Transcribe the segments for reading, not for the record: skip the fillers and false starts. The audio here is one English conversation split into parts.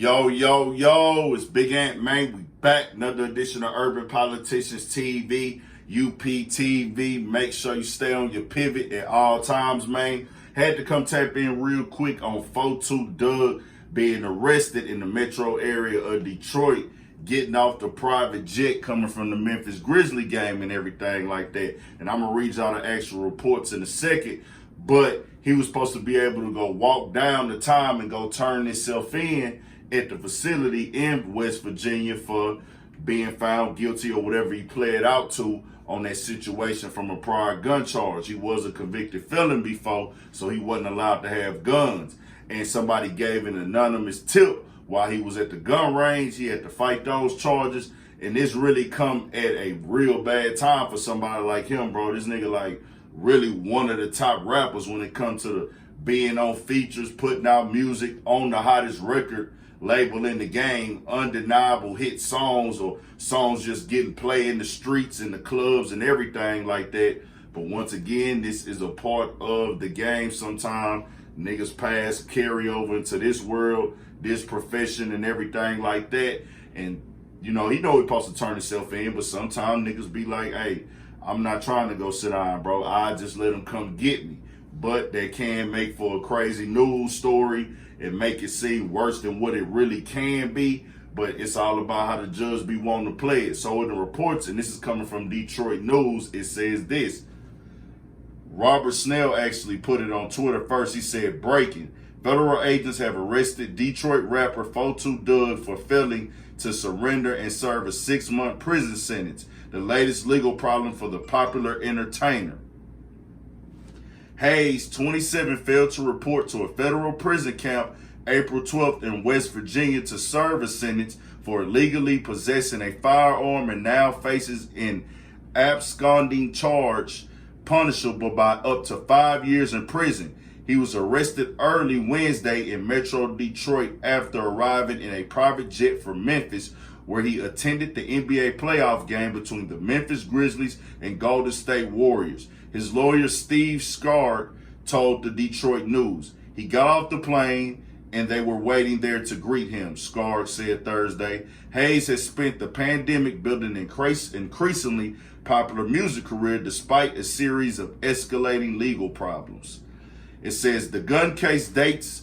Yo, yo, yo, it's Big Ant, man. We back. Another edition of Urban Politicians TV, UPTV. Make sure you stay on your pivot at all times, man. Had to come tap in real quick on 4-2 Dugg being arrested in the metro area of Detroit, getting off the private jet coming from the Memphis Grizzly game and everything like that. And I'm going to read y'all the actual reports in a second. But he was supposed to be able to go walk down the time and go turn himself in at the facility in West Virginia for being found guilty or whatever he pled out to on that situation from a prior gun charge. He was a convicted felon before, so he wasn't allowed to have guns. And somebody gave an anonymous tip while he was at the gun range. He had to fight those charges. And this really come at a real bad time for somebody like him, bro. This nigga like really one of the top rappers when it comes to the being on features, putting out music on the hottest record label in the game, undeniable hit songs or songs just getting played in the streets and the clubs and everything like that. But once again, this is a part of the game. Sometimes niggas pass carry over into this world, this profession and everything like that. And you know, he's supposed to turn himself in, but sometimes niggas be like, hey, I'm not trying to go sit down, bro. I just let them come get me. But they can make for a crazy news story and make it seem worse than what it really can be. But it's all about how the judge be wanting to play it. So in the reports, and this is coming from Detroit News, it says this. Robert Snell actually put it on Twitter first. He said, breaking. Federal agents have arrested Detroit rapper 4-2 Dugg for failing to surrender and serve a 6-month prison sentence, the latest legal problem for the popular entertainer. Hayes, 27, failed to report to a federal prison camp April 12th in West Virginia to serve a sentence for illegally possessing a firearm and now faces an absconding charge punishable by up to 5 years in prison. He was arrested early Wednesday in Metro Detroit after arriving in a private jet from Memphis, where he attended the NBA playoff game between the Memphis Grizzlies and Golden State Warriors. His lawyer, Steve Scarr, told the Detroit News. He got off the plane and they were waiting there to greet him, Scarr said Thursday. Hayes has spent the pandemic building an increasingly popular music career despite a series of escalating legal problems. It says the gun case dates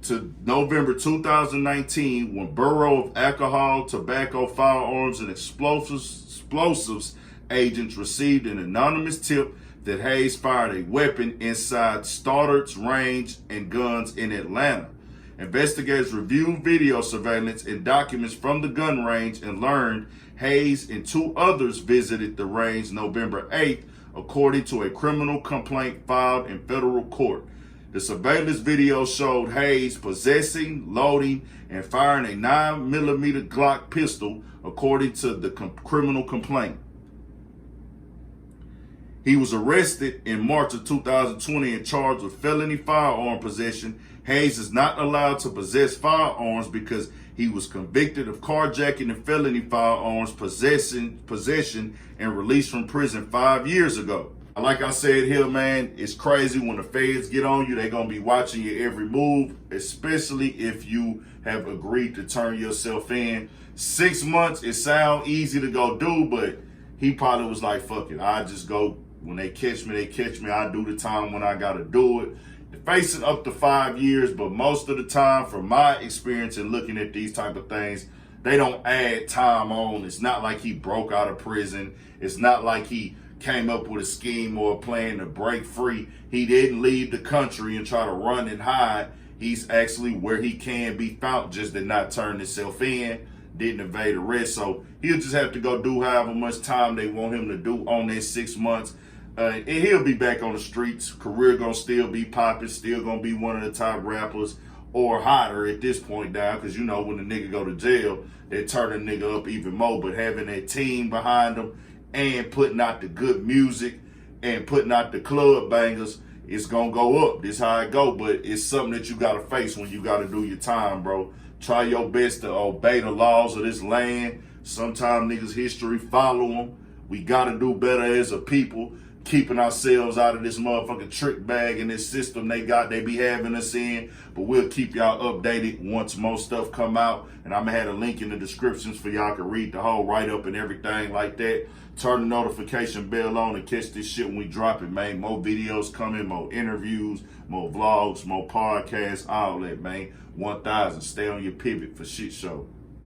to November 2019 when Bureau of Alcohol, Tobacco, Firearms, and Explosives agents received an anonymous tip that Hayes fired a weapon inside Stoddard's Range and Guns in Atlanta. Investigators reviewed video surveillance and documents from the gun range and learned Hayes and 2 others visited the range November 8th, according to a criminal complaint filed in federal court. The surveillance video showed Hayes possessing, loading, and firing a 9mm Glock pistol, according to the criminal complaint. He was arrested in March of 2020 and charged with felony firearm possession. Hayes is not allowed to possess firearms because he was convicted of carjacking and felony firearms possession and released from prison 5 years ago. Like I said here, man, it's crazy when the feds get on you. They're going to be watching your every move, especially if you have agreed to turn yourself in. 6 months, it sounds easy to go do, but he probably was like, fuck it. I just go, when they catch me, they catch me. I do the time when I got to do it. Facing up to 5 years, but most of the time, from my experience in looking at these type of things, they don't add time on. It's not like he broke out of prison. It's not like he came up with a scheme or a plan to break free. He didn't leave the country and try to run and hide. He's actually where he can be found, just did not turn himself in, didn't evade arrest. So he'll just have to go do however much time they want him to do on that 6 months. And he'll be back on the streets. Career gonna still be popping, still gonna be one of the top rappers or hotter at this point down, because you know when the nigga go to jail, they turn the nigga up even more. But having that team behind him and putting out the good music and putting out the club bangers, it's gonna go up. This how it go, but it's something that you gotta face when you gotta do your time, bro. Try your best to obey the laws of this land. Sometimes niggas' history follow them. We gotta do better as a people. keeping ourselves out of this motherfucking trick bag and this system they be having us in. But we'll keep y'all updated once more stuff come out. And I'm gonna have a link in the descriptions for y'all can read the whole write-up and everything like that. Turn the notification bell on and catch this shit when we drop it, man. More videos coming, more interviews, more vlogs, more podcasts, all that, man. 1000. Stay on your pivot for shit show.